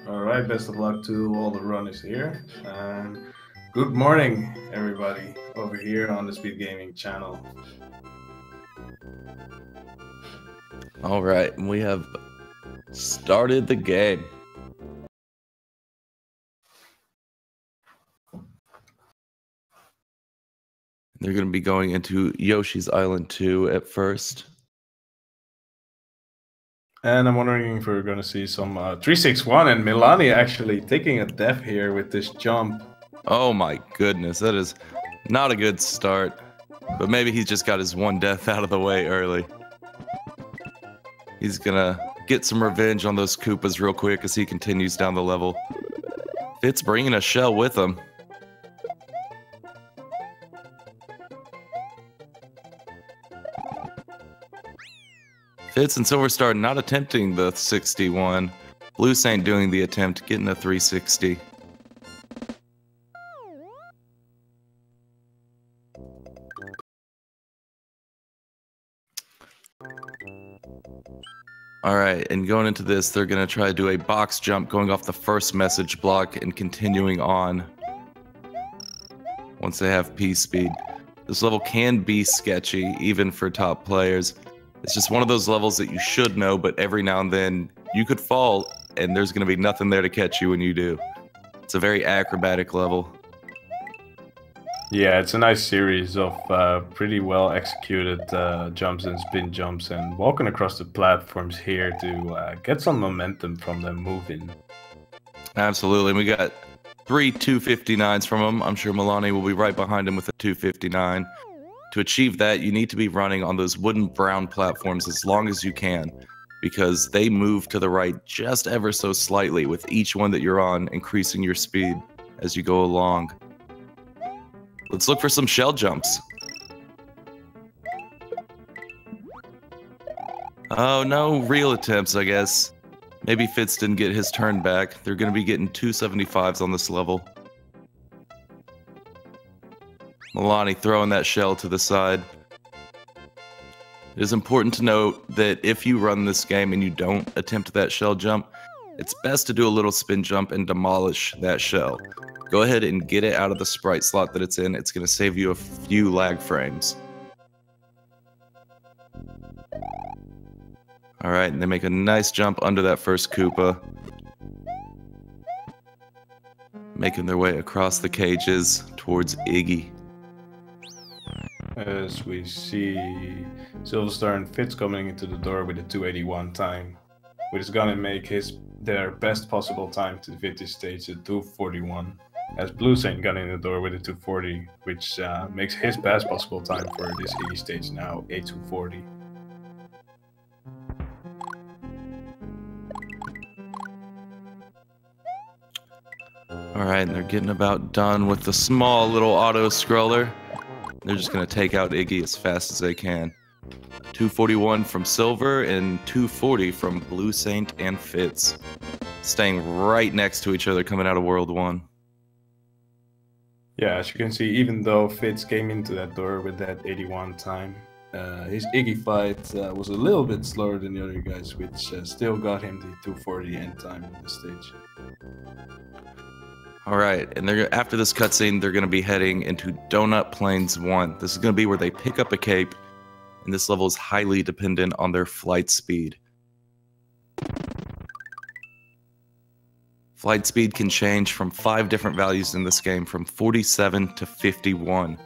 All right, best of luck to all the runners here. And good morning, everybody, over here on the Speed Gaming channel. All right, and we have started the game. They're going to be going into Yoshi's Island 2 at first. And I'm wondering if we're going to see some 361 and Milani actually taking a death here with this jump. Oh my goodness, that is not a good start. But maybe he's just got his one death out of the way early. He's going to get some revenge on those Koopas real quick as he continues down the level. Fitz bringing a shell with him. Fitz and Silver Star not attempting the 61. Blue Saint doing the attempt, getting a 360. Alright, and going into this, they're going to try to do a box jump going off the first message block and continuing on once they have P speed. This level can be sketchy, even for top players. It's just one of those levels that you should know, but every now and then you could fall, and there's going to be nothing there to catch you when you do. It's a very acrobatic level. Yeah, it's a nice series of pretty well executed jumps and spin jumps and walking across the platforms here to get some momentum from them moving. Absolutely. We got 3 259s from him. I'm sure Milani will be right behind him with a 259. To achieve that, you need to be running on those wooden brown platforms as long as you can, because they move to the right just ever so slightly with each one that you're on, increasing your speed as you go along. Let's look for some shell jumps. Oh, no real attempts, I guess. Maybe Fitz didn't get his turn back. They're going to be getting 275s on this level. Milani throwing that shell to the side. It is important to note that if you run this game and you don't attempt that shell jump, it's best to do a little spin jump and demolish that shell. Go ahead and get it out of the sprite slot that it's in. It's going to save you a few lag frames. Alright, and they make a nice jump under that first Koopa. Making their way across the cages towards Iggy. As we see Silver Star and Fitz coming into the door with a 281 time, which is gonna make their best possible time to fit this stage at 241. As Blue Saint got in the door with a 240, which makes his best possible time for this Iggy stage now a 240. Alright, and they're getting about done with the small little auto scroller. They're just going to take out Iggy as fast as they can. 241 from Silver and 240 from Blue Saint and Fitz. Staying right next to each other coming out of World 1. Yeah, as you can see, even though Fitz came into that door with that 81 time, his Iggy fight was a little bit slower than the other guys, which still got him the 240 end time on the stage. All right, and after this cutscene, they're going to be heading into Donut Plains 1. This is going to be where they pick up a cape, and this level is highly dependent on their flight speed. Flight speed can change from 5 different values in this game, from 47 to 51.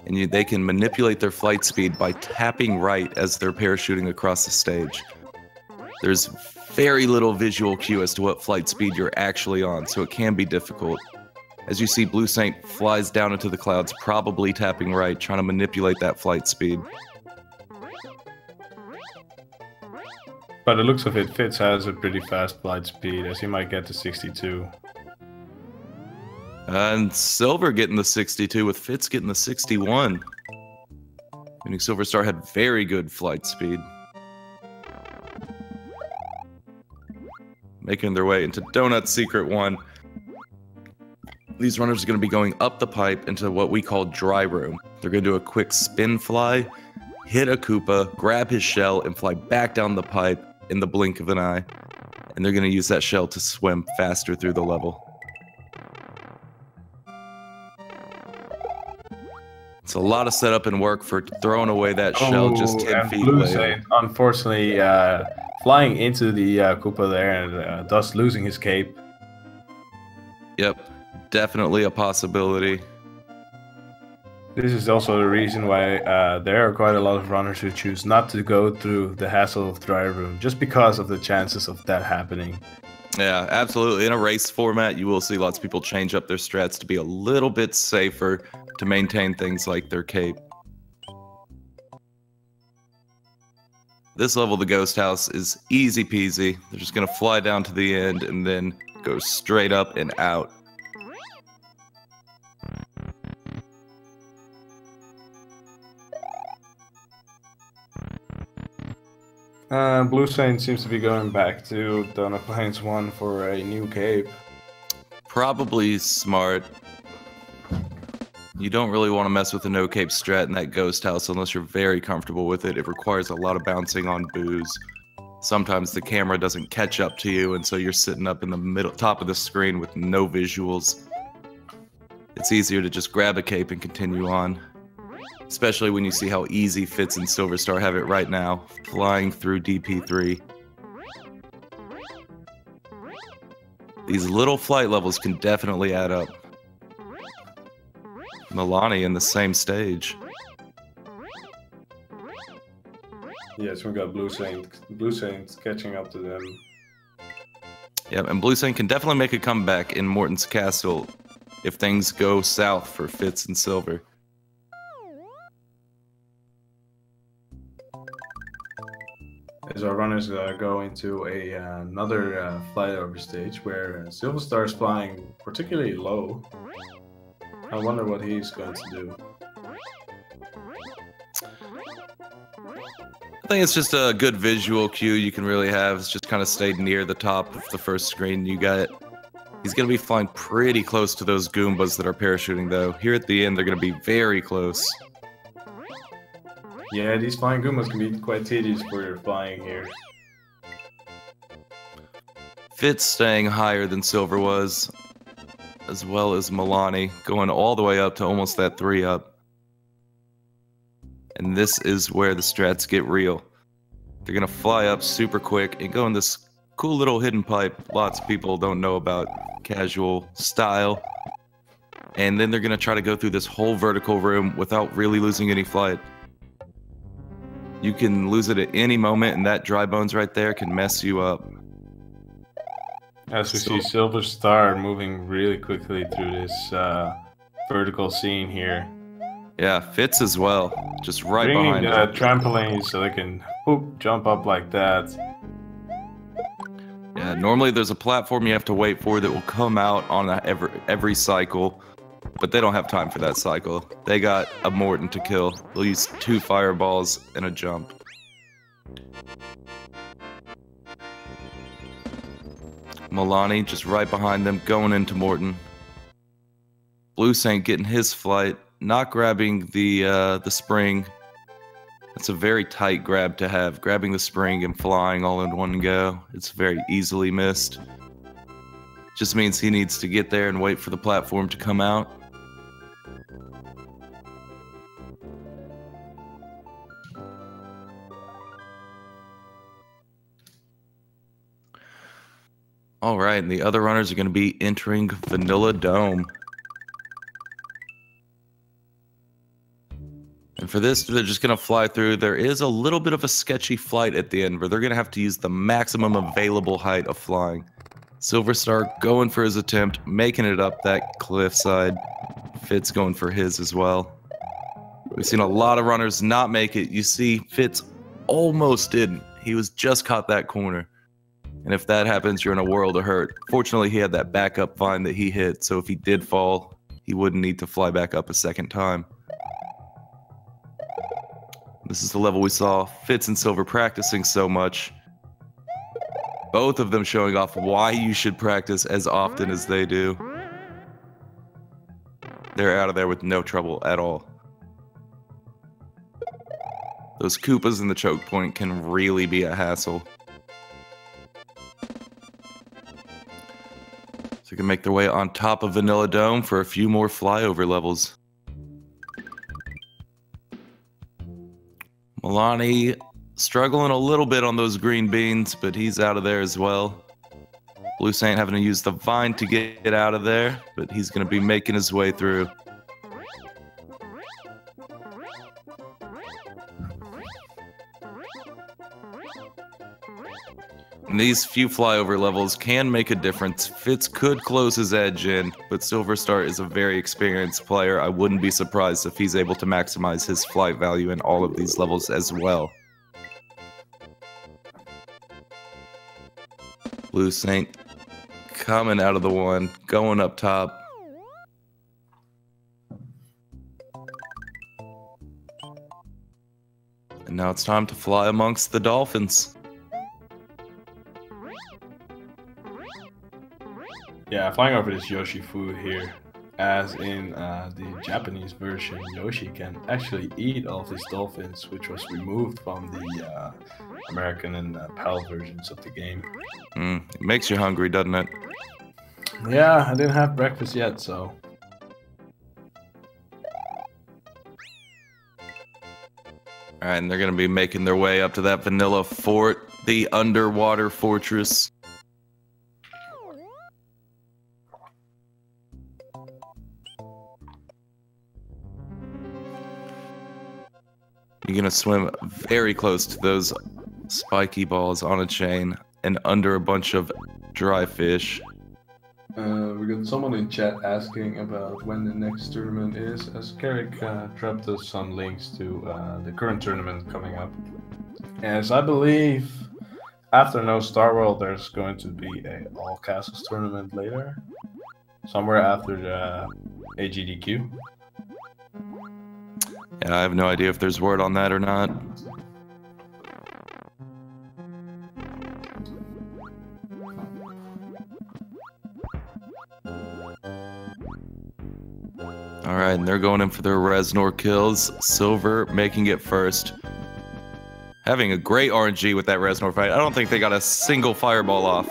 And they can manipulate their flight speed by tapping right as they're parachuting across the stage. There's very little visual cue as to what flight speed you're actually on, so it can be difficult. As you see, Blue Saint flies down into the clouds, probably tapping right, trying to manipulate that flight speed. By the looks of it, Fitz has a pretty fast flight speed, as he might get to 62. And Silver getting the 62, with Fitz getting the 61. Meaning Silver Star had very good flight speed. Making their way into Donut Secret 1. These runners are going to be going up the pipe into what we call dry room. They're going to do a quick spin fly, hit a Koopa, grab his shell, and fly back down the pipe in the blink of an eye. and they're going to use that shell to swim faster through the level. It's a lot of setup and work for throwing away that shell just 10 and feet Blue later. Saint, unfortunately, flying into the Koopa there and thus losing his cape. Yep, definitely a possibility. This is also the reason why there are quite a lot of runners who choose not to go through the hassle of dry room, just because of the chances of that happening. Yeah, absolutely. In a race format, you will see lots of people change up their strats to be a little bit safer to maintain things like their cape. This level of the Ghost House is easy peasy. They're just going to fly down to the end and then go straight up and out. Blue Saint seems to be going back to Donna Plains 1 for a new cape. Probably smart. You don't really want to mess with the no cape strat in that Ghost House unless you're very comfortable with it. It requires a lot of bouncing on boos. Sometimes the camera doesn't catch up to you, and so you're sitting up in the middle, top of the screen with no visuals. It's easier to just grab a cape and continue on. Especially when you see how easy Fitz and Silver Star have it right now, flying through DP3. These little flight levels can definitely add up. Milani in the same stage. Yes, we got Blue Saint. Blue Saint catching up to them. Yep, and Blue Saint can definitely make a comeback in Morton's Castle if things go south for Fitz and Silver. As our runners go into another flyover stage where Silver Star is flying particularly low. I wonder what he's going to do. I think it's just a good visual cue you can really have. It's just kind of stayed near the top of the first screen. You got it. He's going to be flying pretty close to those Goombas that are parachuting, though. Here at the end, they're going to be very close. Yeah, these flying Goombas can be quite tedious for your flying here. Fitz staying higher than Silver was, as well as Milani, going all the way up to almost that 3-up. And this is where the strats get real. They're going to fly up super quick and go in this cool little hidden pipe lots of people don't know about, casual style. And then they're going to try to go through this whole vertical room without really losing any flight. You can lose it at any moment, and that dry bones right there can mess you up. As we see Silver Star moving really quickly through this vertical scene here. Yeah, Fitz as well. Just right Bringing behind the trampoline so they can jump up like that. Yeah, normally there's a platform you have to wait for that will come out on every cycle. But they don't have time for that cycle. They got a Morton to kill. They'll use 2 fireballs and a jump. Milani just right behind them, going into Morton. Blue Saint getting his flight, not grabbing the spring. That's a very tight grab to have. Grabbing the spring and flying all in one go. It's very easily missed. Just means he needs to get there and wait for the platform to come out. All right, and the other runners are going to be entering Vanilla Dome. And for this, they're just going to fly through. There is a little bit of a sketchy flight at the end where they're going to have to use the maximum available height of flying. Silver Star going for his attempt, making it up that cliffside. Fitz going for his as well. We've seen a lot of runners not make it. You see Fitz almost didn't. He was just caught that corner. And if that happens, you're in a world of hurt. Fortunately, he had that backup vine that he hit, so if he did fall, he wouldn't need to fly back up a second time. This is the level we saw Fitz and Silver practicing so much. Both of them showing off why you should practice as often as they do. They're out of there with no trouble at all. Those Koopas in the choke point can really be a hassle. They can make their way on top of Vanilla Dome for a few more flyover levels. Milani struggling a little bit on those green beans, but he's out of there as well. Blue Saint having to use the vine to get out of there, but he's going to be making his way through. And these few flyover levels can make a difference. Fitz could close his edge in, but Silver Star is a very experienced player. I wouldn't be surprised if he's able to maximize his flight value in all of these levels as well. Blue Saint coming out of the one, going up top. And now it's time to fly amongst the dolphins. Yeah, flying over this Yoshi food here, as in the Japanese version, Yoshi can actually eat all of these dolphins, which was removed from the American and PAL versions of the game. It makes you hungry, doesn't it? Yeah, I didn't have breakfast yet, so... Alright, and they're going to be making their way up to that vanilla fort, the underwater fortress. You're going to swim very close to those spiky balls on a chain and under a bunch of dry fish. We got someone in chat asking about when the next tournament is, as Carrick dropped us some links to the current tournament coming up. As I believe after No Star World there's going to be a All Castles tournament later, somewhere after the AGDQ. Yeah, I have no idea if there's word on that or not. Alright, and they're going in for their Reznor kills. Silver making it first. Having a great RNG with that Reznor fight. I don't think they got a single fireball off.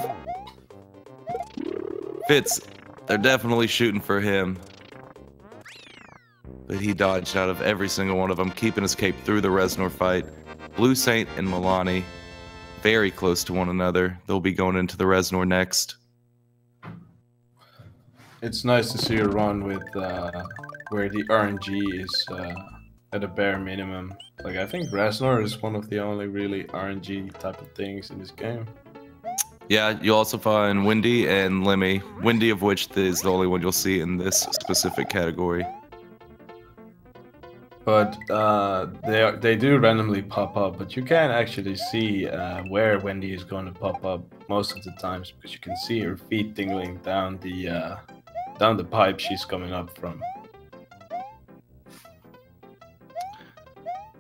Fitz, they're definitely shooting for him. But he dodged out of every single one of them, keeping his cape through the Reznor fight. Blue Saint and Milani, very close to one another. They'll be going into the Reznor next. It's nice to see a run with where the RNG is at a bare minimum. Like, I think Reznor is one of the only really RNG type of things in this game. Yeah, you'll also find Windy and Lemmy. Windy of which is the only one you'll see in this specific category. But they do randomly pop up, but you can actually see where Wendy is going to pop up most of the times, because you can see her feet tingling down the pipe she's coming up from.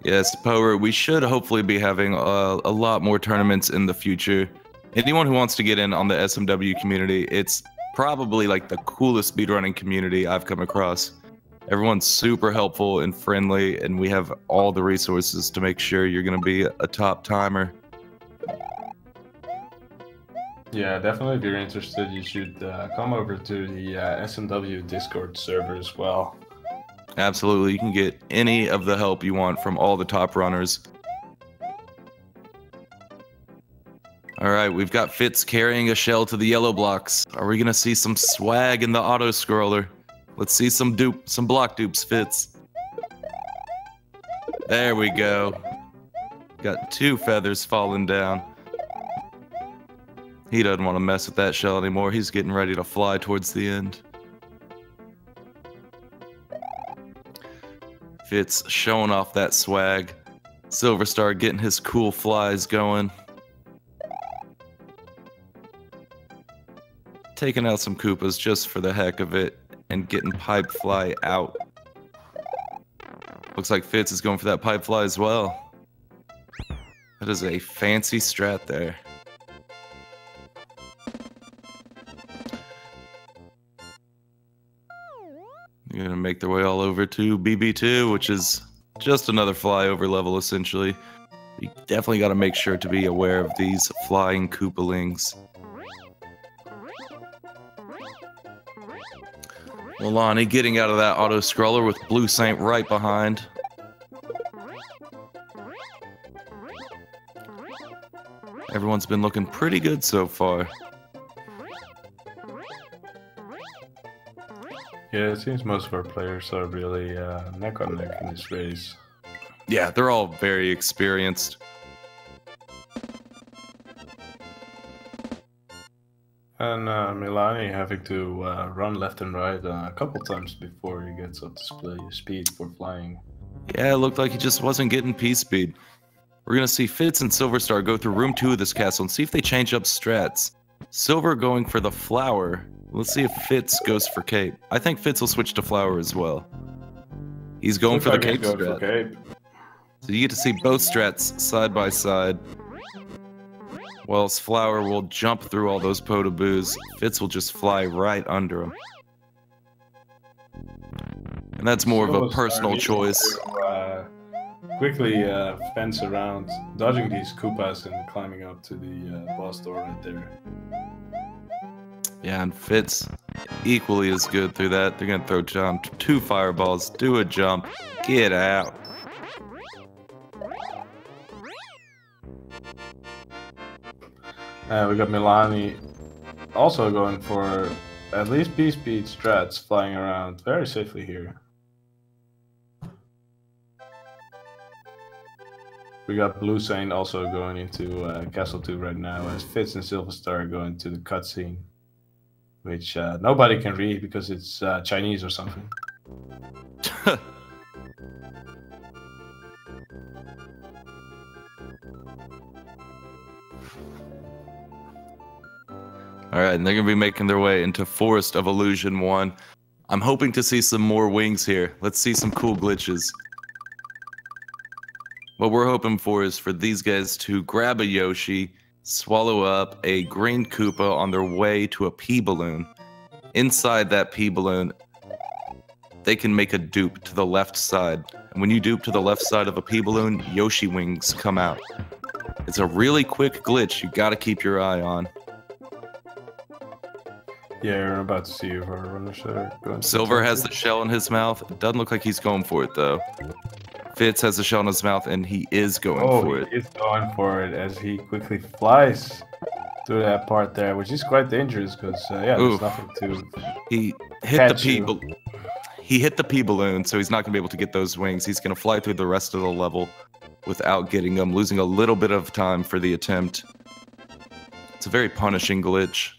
Yes, Power, we should hopefully be having a lot more tournaments in the future. Anyone who wants to get in on the SMW community, it's probably like the coolest speedrunning community I've come across. Everyone's super helpful and friendly, and we have all the resources to make sure you're going to be a top timer. Yeah, definitely if you're interested, you should come over to the SMW Discord server as well. Absolutely, you can get any of the help you want from all the top runners. Alright, we've got Fitz carrying a shell to the yellow blocks. Are we going to see some swag in the auto-scroller? Let's see some block dupes, Fitz. There we go. Got 2 feathers falling down. He doesn't want to mess with that shell anymore. He's getting ready to fly towards the end. Fitz showing off that swag. Silver Star getting his cool flies going. Taking out some Koopas just for the heck of it. And getting pipe fly out. Looks like Fitz is going for that pipe fly as well. That is a fancy strat there. You're gonna make their way all over to BB2, which is just another flyover level essentially. You definitely got to make sure to be aware of these flying Koopalings. Milani getting out of that auto scroller with Blue Saint right behind. Everyone's been looking pretty good so far. Yeah, it seems most of our players are really neck on neck in this race. Yeah, they're all very experienced. And Milani having to run left and right a couple times before he gets up to speed for flying. Yeah, it looked like he just wasn't getting P-speed. We're going to see Fitz and Silverstar go through room 2 of this castle and see if they change up strats. Silver going for the flower. Let's see if Fitz goes for cape. I think Fitz will switch to flower as well. He's going for the cape strat. So you get to see both strats side by side. Whilst flower will jump through all those potaboos, Fitz will just fly right under him. And that's more of a personal choice. Quickly fence around, dodging these Koopas and climbing up to the boss door right there. Yeah, and Fitz equally as good through that. They're going to throw down 2 fireballs, do a jump, get out. We got Milani also going for at least P-speed strats, flying around very safely here. We got Blue Saint also going into Castle 2 right now, as Fitz and Silverstar are going to the cutscene, which nobody can read because it's Chinese or something. Alright, and they're going to be making their way into Forest of Illusion 1. I'm hoping to see some more wings here. Let's see some cool glitches. What we're hoping for is for these guys to grab a Yoshi, swallow up a green Koopa on their way to a pea balloon. Inside that pea balloon, they can make a dupe to the left side. And when you dupe to the left side of a pea balloon, Yoshi wings come out. It's a really quick glitch you gotta keep your eye on. Yeah, you're about to see if our runners are going. Silver has the shell in his mouth. It doesn't look like he's going for it though. Fitz has the shell in his mouth and he is going for it. He is going for it as he quickly flies through that part there, which is quite dangerous because yeah, there's nothing to. He hit the pea balloon. He hit the pea balloon, so he's not gonna be able to get those wings. He's gonna fly through the rest of the level without getting them, losing a little bit of time for the attempt. It's a very punishing glitch.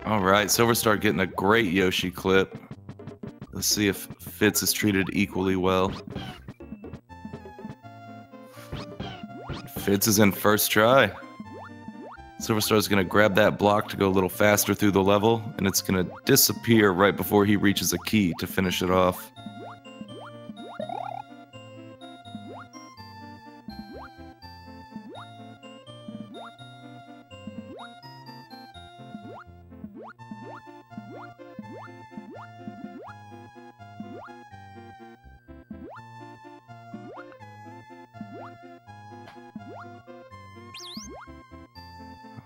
Alright, Silverstar getting a great Yoshi clip. Let's see if Fitz is treated equally well. Fitz is in first try. Silverstar's gonna grab that block to go a little faster through the level, and it's gonna disappear right before he reaches a key to finish it off.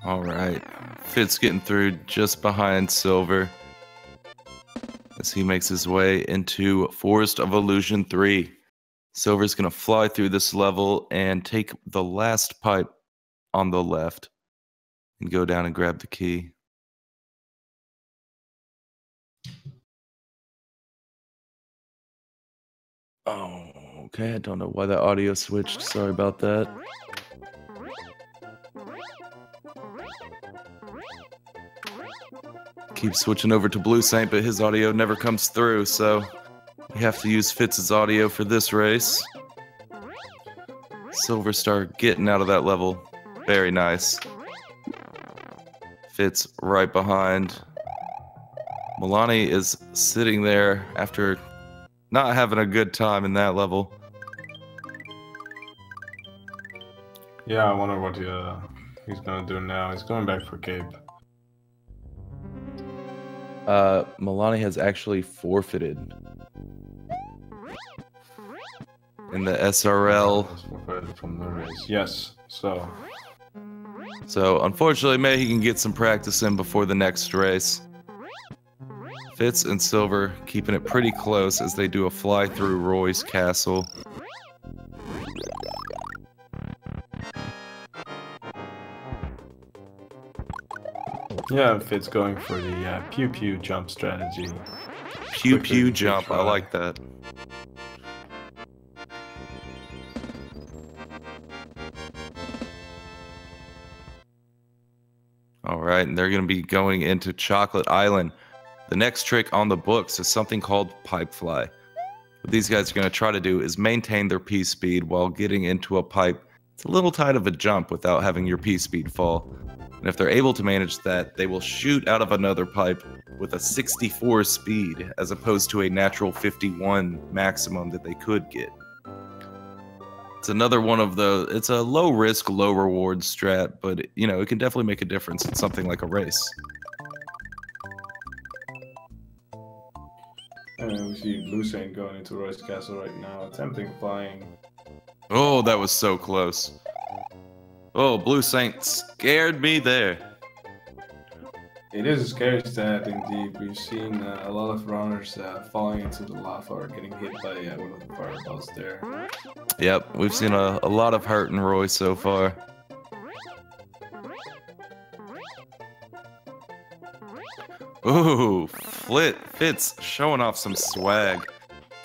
Alright, Fitz getting through just behind Silver as he makes his way into Forest of Illusion 3. Silver's gonna fly through this level and take the last pipe on the left and go down and grab the key. Oh, okay, I don't know why that audio switched. Sorry about that. Keep switching over to Blue Saint, but his audio never comes through, so we have to use Fitz's audio for this race. Silverstar getting out of that level. Very nice. Fitz right behind. Milani is sitting there after not having a good time in that level. Yeah, I wonder what he's gonna do now. He's going back for cape. Milani has actually forfeited. in the SRL. Further from the race. Yes. So Unfortunately, maybe he can get some practice in before the next race. Fitz and Silver keeping it pretty close as they do a fly through Roy's castle. yeah, Fitz going for the pew pew jump strategy. Pew pew jump, I like that. Alright, and they're going to be going into Chocolate Island. The next trick on the books is something called pipe fly. What these guys are going to try to do is maintain their P-speed while getting into a pipe. It's a little tight of a jump without having your P-speed fall. And if they're able to manage that, they will shoot out of another pipe with a 64 speed as opposed to a natural 51 maximum that they could get. It's another one of the, it's a low risk, low reward strat, but you know, it can definitely make a difference in something like a race. And we see Blue Saint going into Roy's castle right now, attempting flying. Oh, that was so close. Oh, Blue Saint scared me there. It is a scary stat indeed. We've seen a lot of runners falling into the lava or getting hit by one of the fireballs there. Yep, we've seen a lot of hurt in Roy so far. Ooh, Fitz showing off some swag.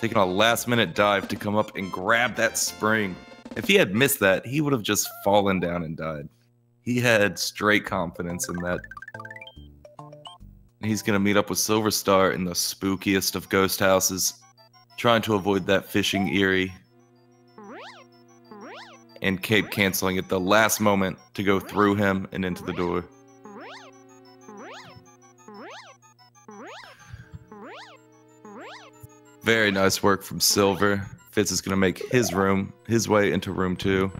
Taking a last-minute dive to come up and grab that spring. If he had missed that, he would have just fallen down and died. He had straight confidence in that. He's going to meet up with Silver Star in the spookiest of ghost houses, trying to avoid that fishing Eerie. And Cape canceling at the last moment to go through him and into the door. Very nice work from Silver. Fitz is going to make his way into room 2.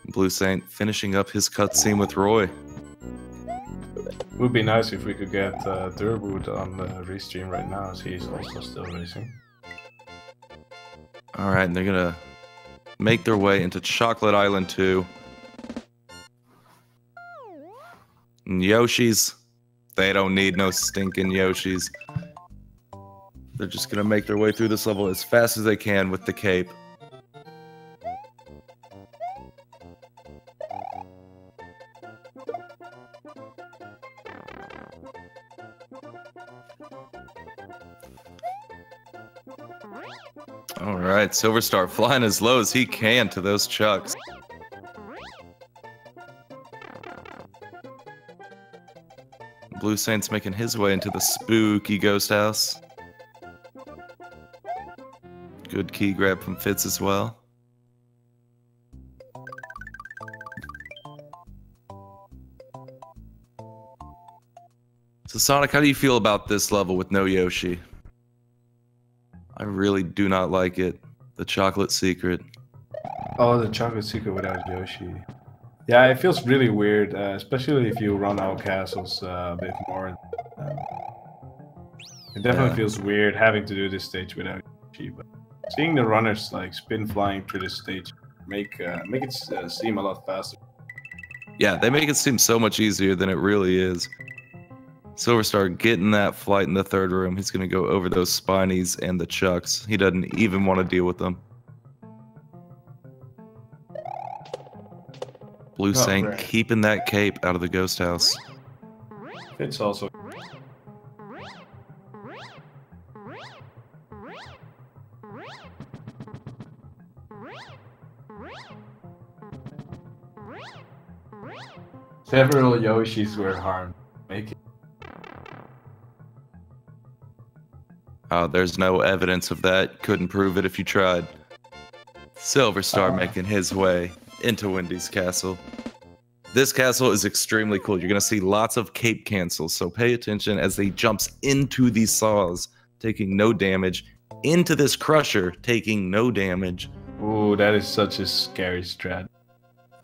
Blue Saint finishing up his cutscene with Roy. It would be nice if we could get Durwood on the restream right now, as he's also still racing. Alright, and they're going to make their way into Chocolate Island 2. And Yoshis, they don't need no stinking Yoshis. They're just going to make their way through this level as fast as they can with the cape. Alright, Silver Star flying as low as he can to those chucks. Blue Saint's making his way into the spooky ghost house. Good key grab from Fitz as well. So Sonic, how do you feel about this level with no Yoshi? I really do not like it. The chocolate secret. Oh, the chocolate secret without Yoshi. Yeah, it feels really weird, especially if you run out castles a bit more. It definitely feels weird having to do this stage without Yoshi, but seeing the runners like spin flying through this stage make it seem a lot faster. Yeah, they make it seem so much easier than it really is. Silver Star getting that flight in the third room. He's going to go over those spinies and the chucks. He doesn't even want to deal with them. Blue Saint keeping that cape out of the ghost house. It's also several Yoshis were harmed. Make it. There's no evidence of that. Couldn't prove it if you tried. Silver Star making his way into Wendy's castle. This castle is extremely cool. You're going to see lots of cape cancels, so pay attention as he jumps into these saws, taking no damage, into this crusher, taking no damage. Ooh, that is such a scary strat.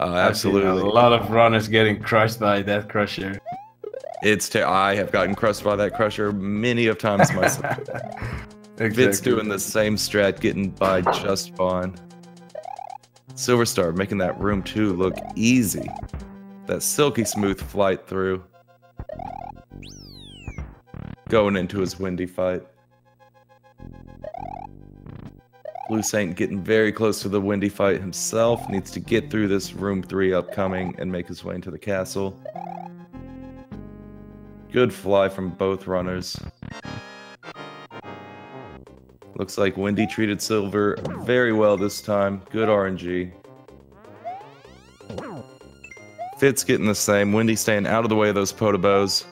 Absolutely. A lot of runners getting crushed by that crusher. I have gotten crushed by that crusher many of times myself. Fitz doing the same strat, getting by just fine. Silver Star making that room 2 look easy. That silky smooth flight through. Going into his windy fight. Blue Saint getting very close to the windy fight himself. Needs to get through this room 3 upcoming and make his way into the castle. Good fly from both runners. Looks like Windy treated Silver very well this time. Good RNG. Fitz getting the same. Windy staying out of the way of those Potobos.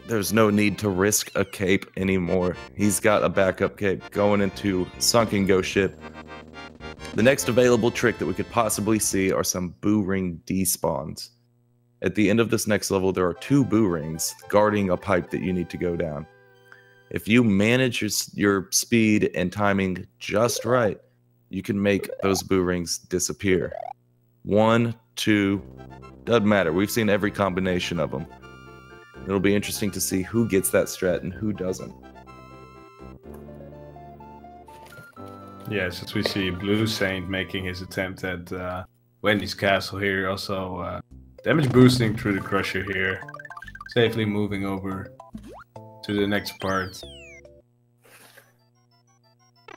There's no need to risk a cape anymore. He's got a backup cape going into Sunken Ghost Ship. The next available trick that we could possibly see are some Boo Ring despawns. At the end of this next level, there are 2 Boo Rings guarding a pipe that you need to go down. If you manage your speed and timing just right, you can make those Boo Rings disappear. 1, 2, doesn't matter. We've seen every combination of them. It'll be interesting to see who gets that strat and who doesn't. Yeah, since we see Blue Saint making his attempt at Wendy's castle here, also damage boosting through the Crusher here, safely moving over to the next part.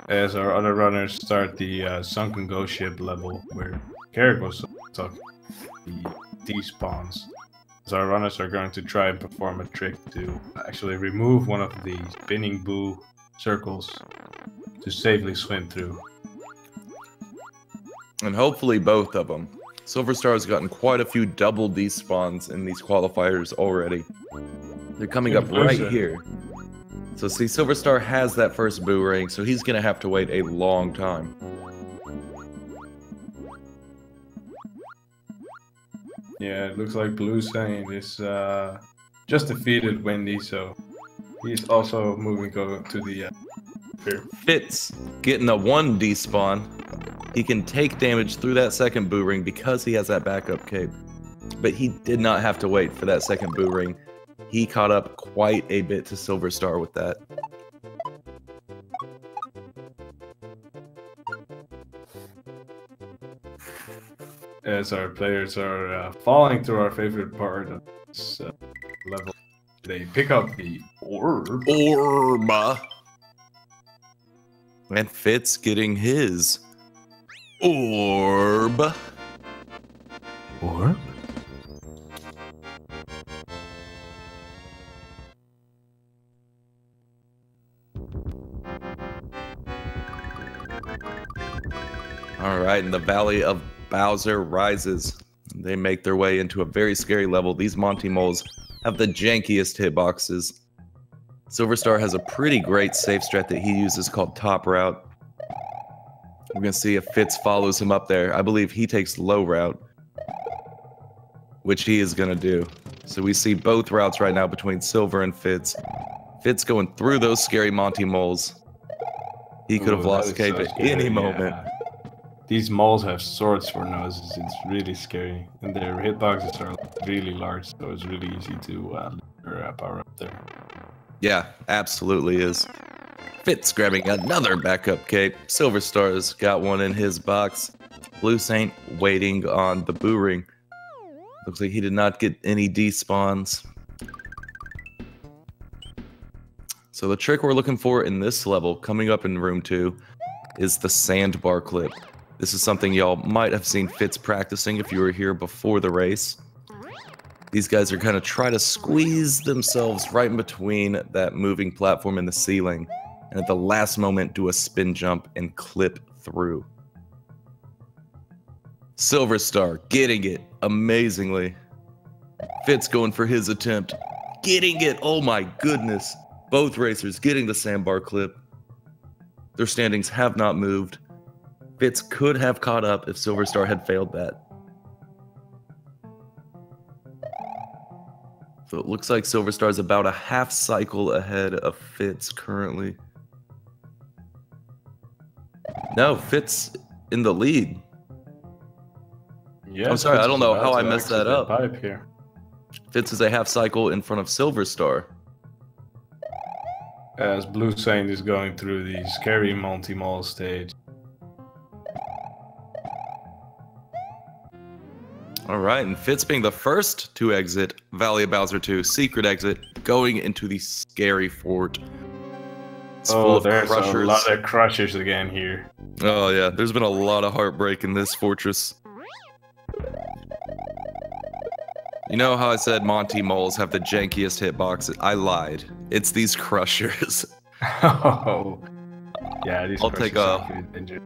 As our other runners start the Sunken Ghost Ship level, where Carrick was talking the despawns. So our runners are going to try and perform a trick to actually remove one of the spinning Boo circles to safely swim through. And hopefully both of them. Silver Star has gotten quite a few double despawns in these qualifiers already. They're coming up right here. So see, Silver Star has that first Boo Ring, so he's going to have to wait a long time. Yeah, it looks like Blue Saint is just defeated Wendy, so he's also moving to the here. Fitz getting a 1 despawn. He can take damage through that second Boo Ring because he has that backup cape. But he did not have to wait for that second Boo Ring. He caught up quite a bit to Silver Star with that. As our players are falling through our favorite part of this level, they pick up the orb. And Fitz getting his orb. Orb? Alright, in the Valley of Bowser rises. They make their way into a very scary level. These Monty Moles have the jankiest hitboxes. Silver Star has a pretty great safe strat that he uses called Top Route. We're going to see if Fitz follows him up there. I believe he takes Low Route, which he is going to do. So we see both routes right now between Silver and Fitz. Fitz going through those scary Monty Moles. He could have lost cape at any moment. These moles have swords for noses. It's really scary, and their hitboxes are really large, so it's really easy to power up there. Yeah, absolutely is. Fitz grabbing another backup cape. Silver Star's got one in his box. Blue Saint waiting on the Boo Ring. Looks like he did not get any despawns. So the trick we're looking for in this level, coming up in room 2, is the sandbar clip. This is something y'all might have seen Fitz practicing if you were here before the race. These guys are kind of trying to squeeze themselves right in between that moving platform and the ceiling, and at the last moment do a spin jump and clip through. Silver Star getting it amazingly. Fitz going for his attempt. Getting it! Oh my goodness! Both racers getting the sandbar clip. Their standings have not moved. Fitz could have caught up if Silver Star had failed that. So it looks like Silver Star is about a half cycle ahead of Fitz currently. No, Fitz in the lead. Yeah, I'm sorry, I don't know how I messed that up. Pipe here. Fitz is a half cycle in front of Silver Star. as Blue Saint is going through the scary multi-mall stage. All right, and Fitz being the first to exit Valley of Bowser 2, secret exit, going into the scary fort. It's full of there's crushers. A lot of crushers again here. Oh yeah, there's been a lot of heartbreak in this fortress. You know how I said Monty moles have the jankiest hitboxes? I lied. It's these crushers. Oh, yeah, these I'll crushers take are pretty dangerous.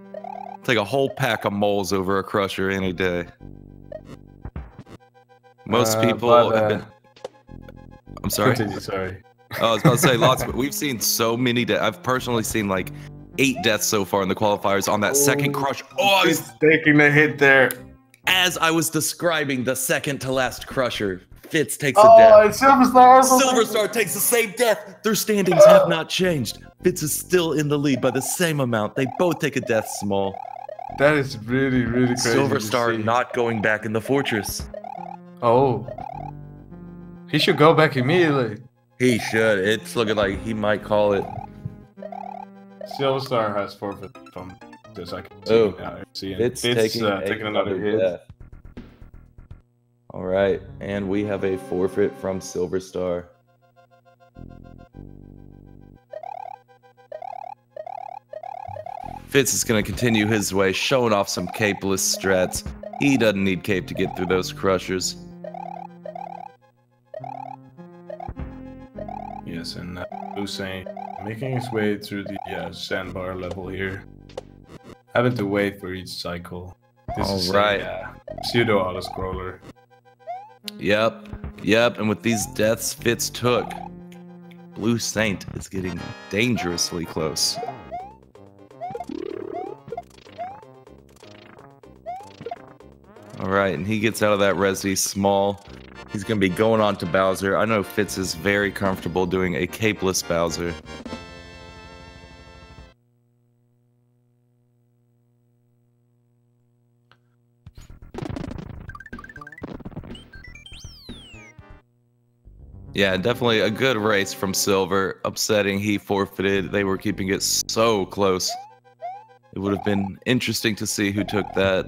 a whole pack of moles over a crusher any day. Most people have been. I'm sorry. Continue, sorry. I was about to say lots. We've seen so many. I've personally seen like 8 deaths so far in the qualifiers on that second crush. Oh, I was taking the hit there. As I was describing the second to last crusher, Fitz takes a death. Oh, and Silverstar also. Silverstar takes the same death. Their standings have not changed. Fitz is still in the lead by the same amount. They both take a death small. That is really, really crazy. Silverstar not going back in the fortress. Oh. He should go back immediately. He should. It's looking like he might call it. Silverstar has forfeit from this. I can see now. It's taking another hit. Death. All right, and we have a forfeit from Silverstar. Fitz is going to continue his way, showing off some capeless strats. He doesn't need cape to get through those crushers. Yes, and Blue Saint making his way through the sandbar level here. Having to wait for each cycle. This is a pseudo auto-scroller. Yep, and with these deaths Fitz took, Blue Saint is getting dangerously close. Alright, and he gets out of that resi small. He's going to be going on to Bowser. I know Fitz is very comfortable doing a capeless Bowser. Yeah, definitely a good race from Silver. Upsetting, he forfeited. They were keeping it so close. It would have been interesting to see who took that.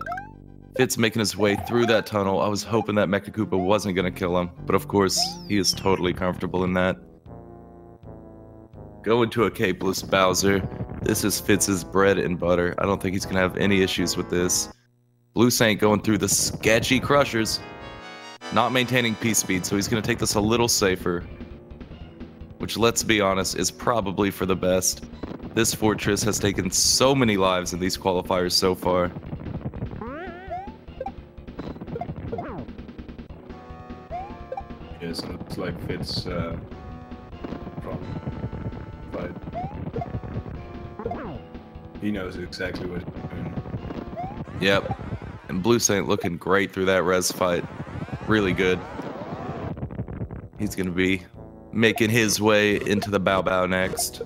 Fitz making his way through that tunnel. I was hoping that Mecha Koopa wasn't going to kill him, but of course, he is totally comfortable in that. Going to a capeless Bowser. This is Fitz's bread and butter. I don't think he's going to have any issues with this. Blue Saint going through the sketchy crushers. Not maintaining P-speed, so he's going to take this a little safer. Which, let's be honest, is probably for the best. This fortress has taken so many lives in these qualifiers so far. Yes, and it looks like Fitz but he knows exactly what he's doing. Yep, and Blue Saint looking great through that res fight. Really good. He's going to be making his way into the Bow Bow next.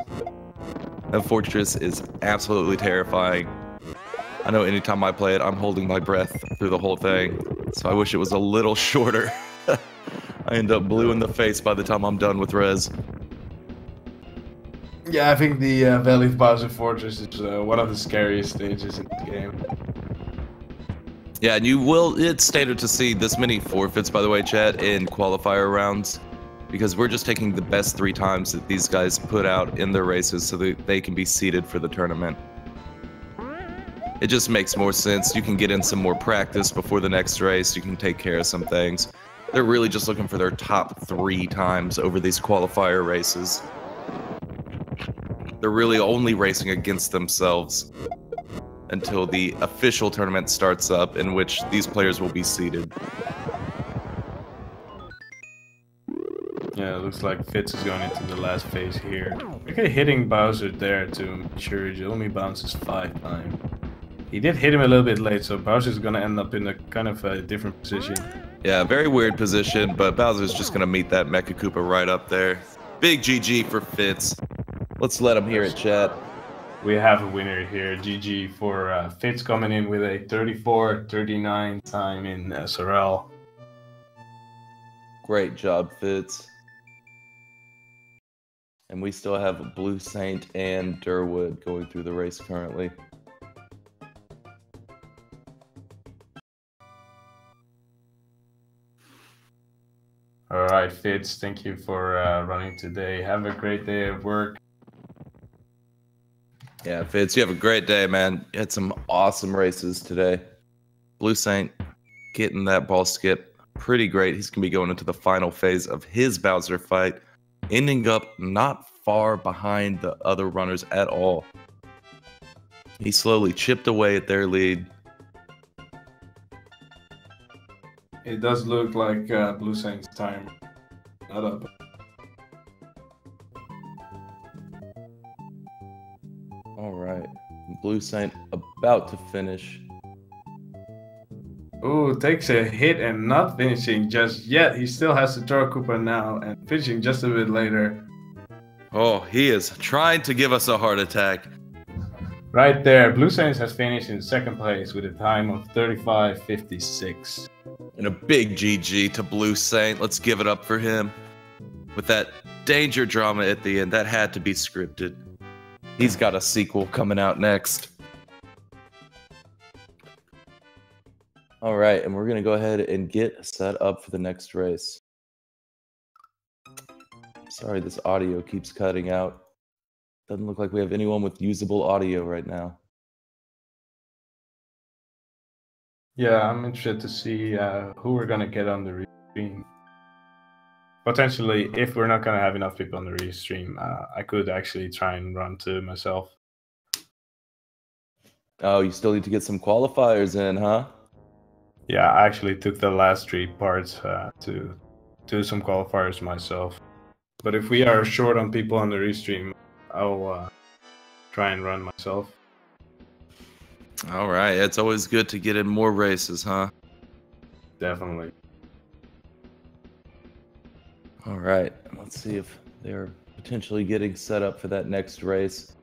That fortress is absolutely terrifying. I know anytime I play it, I'm holding my breath through the whole thing. So I wish it was a little shorter. I end up blue in the face by the time I'm done with res. Yeah, I think the Valley of Bowser Fortress is one of the scariest stages in the game. Yeah, and it's standard to see this many forfeits, by the way, chat, in qualifier rounds. Because we're just taking the best 3 times that these guys put out in their races so that they can be seeded for the tournament. It just makes more sense. You can get in some more practice before the next race. You can take care of some things. They're really just looking for their top 3 times over these qualifier races. They're really only racing against themselves until the official tournament starts up, in which these players will be seeded. Yeah, it looks like Fitz is going into the last phase here. Okay, hitting Bowser there to make sure he only bounces 5 times. He did hit him a little bit late, so Bowser's going to end up in a kind of a different position. Yeah, very weird position, but Bowser's just going to meet that Mecha Koopa right up there. Big GG for Fitz. Let's let him hear it, chat. We have a winner here. GG for Fitz coming in with a 34-39 time in SRL. Great job, Fitz. And we still have Blue Saint and Durwood going through the race currently. All right, Fitz, thank you for running today. Have a great day at work. Yeah, Fitz, you have a great day, man. You had some awesome races today. Blue Saint getting that ball skip pretty great. He's going to be going into the final phase of his Bowser fight, ending up not far behind the other runners at all. He slowly chipped away at their lead. It does look like Blue Saint's time. Not up. All right. Blue Saint about to finish. Ooh, takes a hit and not finishing just yet. He still has the Toro Koopa now and finishing just a bit later. Oh, he is trying to give us a heart attack. Right there, Blue Saints has finished in second place with a time of 35:56. And a big GG to Blue Saint. Let's give it up for him. With that danger drama at the end, that had to be scripted. He's got a sequel coming out next. All right, and we're going to go ahead and get set up for the next race. Sorry, this audio keeps cutting out. Doesn't look like we have anyone with usable audio right now. Yeah, I'm interested to see who we're gonna get on the restream. Potentially, if we're not gonna have enough people on the restream, I could actually try and run to myself. Oh, you still need to get some qualifiers in, huh? Yeah, I actually took the last 3 parts to do some qualifiers myself. But if we are short on people on the restream, I'll try and run myself. All right, it's always good to get in more races, huh? Definitely. All right, let's see if they're potentially getting set up for that next race.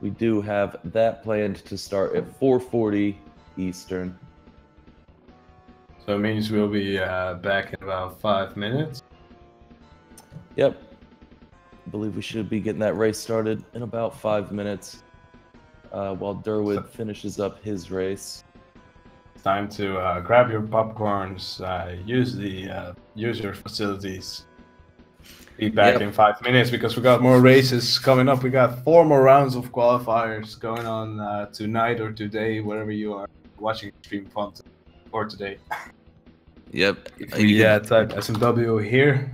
We do have that planned to start at 4:40 Eastern. So it means we'll be back in about 5 minutes. Yep. I believe we should be getting that race started in about 5 minutes while Durwood finishes up his race. It's time to grab your popcorns, use your facilities. Be back in 5 minutes because we got more races coming up. We got 4 more rounds of qualifiers going on tonight or today, wherever you are watching the stream from or today. Yep. If we type SMW here.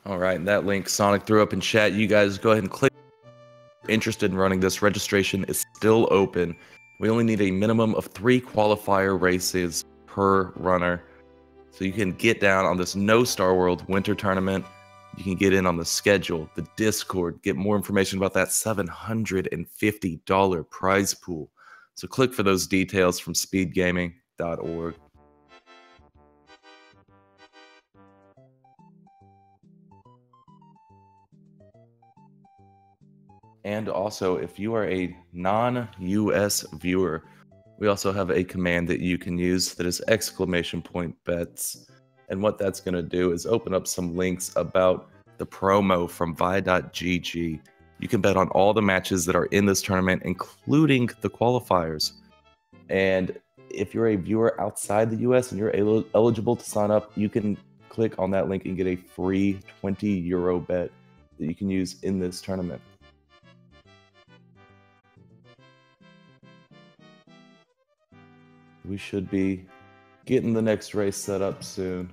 All right, and that link Sonic threw up in chat. You guys go ahead and click. Interested in running this, registration is still open. We only need a minimum of 3 qualifier races per runner. So you can get down on this No Star World Winter Tournament. You can get in on the schedule, the Discord, get more information about that $750 prize pool. So click for those details from speedgaming.org. And also, if you are a non-US viewer, we also have a command that you can use that is !bets. And what that's going to do is open up some links about the promo from vi.gg. You can bet on all the matches that are in this tournament, including the qualifiers. And if you're a viewer outside the US and you're eligible to sign up, you can click on that link and get a free €20 bet that you can use in this tournament. We should be getting the next race set up soon.